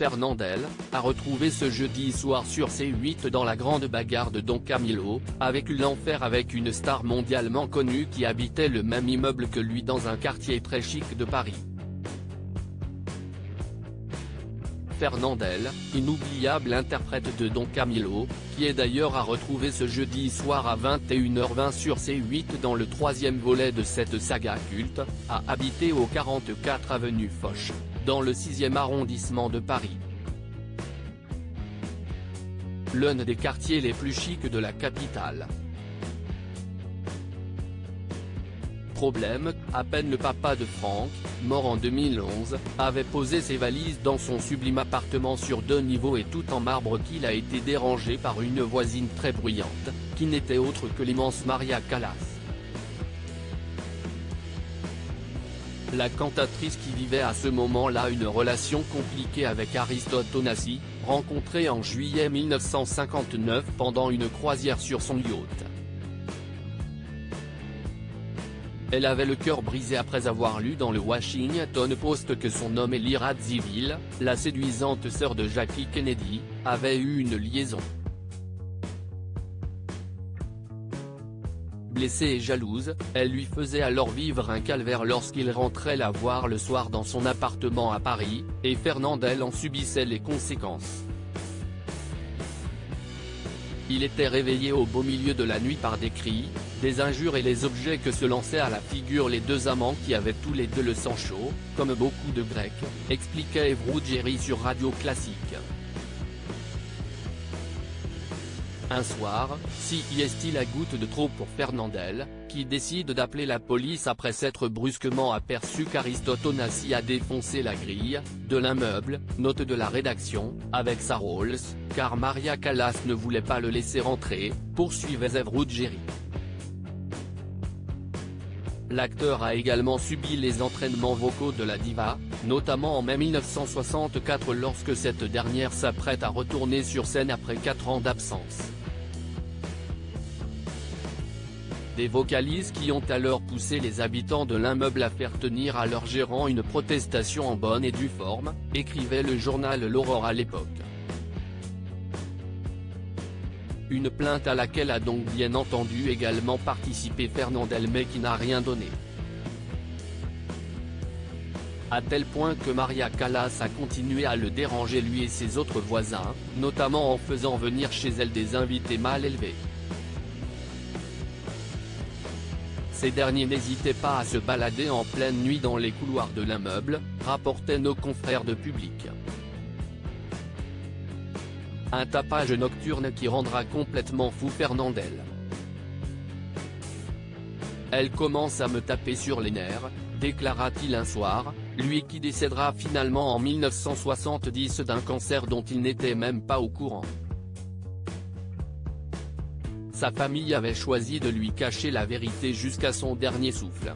Fernandel, a retrouvé ce jeudi soir sur C8 dans la grande bagarre de Don Camilo, a vécu l'enfer avec une star mondialement connue qui habitait le même immeuble que lui dans un quartier très chic de Paris. Fernandel, inoubliable interprète de Don Camilo, qui est d'ailleurs à retrouver ce jeudi soir à 21h20 sur C8 dans le troisième volet de cette saga culte, a habité au 44 avenue Foch, dans le 6e arrondissement de Paris. L'un des quartiers les plus chics de la capitale. Problème, à peine le papa de Franck, mort en 2011, avait posé ses valises dans son sublime appartement sur 2 niveaux et tout en marbre qu'il a été dérangé par une voisine très bruyante, qui n'était autre que l'immense Maria Callas. La cantatrice qui vivait à ce moment-là une relation compliquée avec Aristote Onassis, rencontré en juillet 1959 pendant une croisière sur son yacht. Elle avait le cœur brisé après avoir lu dans le Washington Post que son homme Elie Radziwill, la séduisante sœur de Jackie Kennedy, avait eu une liaison. Blessée et jalouse, elle lui faisait alors vivre un calvaire lorsqu'il rentrait la voir le soir dans son appartement à Paris, et Fernandel en subissait les conséquences. Il était réveillé au beau milieu de la nuit par des cris, des injures et les objets que se lançaient à la figure les deux amants qui avaient tous les deux le sang chaud, comme beaucoup de Grecs, expliquait Eve Ruggieri sur Radio Classique. Un soir, si y est-il la goutte de trop pour Fernandel, qui décide d'appeler la police après s'être brusquement aperçu qu'Aristote Onassis a défoncé la grille de l'immeuble, note de la rédaction, avec sa Rolls, car Maria Callas ne voulait pas le laisser rentrer, poursuivait Eve Ruggieri. L'acteur a également subi les entraînements vocaux de la diva, notamment en mai 1964 lorsque cette dernière s'apprête à retourner sur scène après 4 ans d'absence. Des vocalises qui ont alors poussé les habitants de l'immeuble à faire tenir à leur gérant une protestation en bonne et due forme, écrivait le journal L'Aurore à l'époque. Une plainte à laquelle a donc bien entendu également participé Fernandel mais qui n'a rien donné. À tel point que Maria Callas a continué à le déranger lui et ses autres voisins, notamment en faisant venir chez elle des invités mal élevés. Ces derniers n'hésitaient pas à se balader en pleine nuit dans les couloirs de l'immeuble, rapportaient nos confrères de Public. Un tapage nocturne qui rendra complètement fou Fernandel. Elle commence à me taper sur les nerfs, déclara-t-il un soir, lui qui décédera finalement en 1970 d'un cancer dont il n'était même pas au courant. Sa famille avait choisi de lui cacher la vérité jusqu'à son dernier souffle.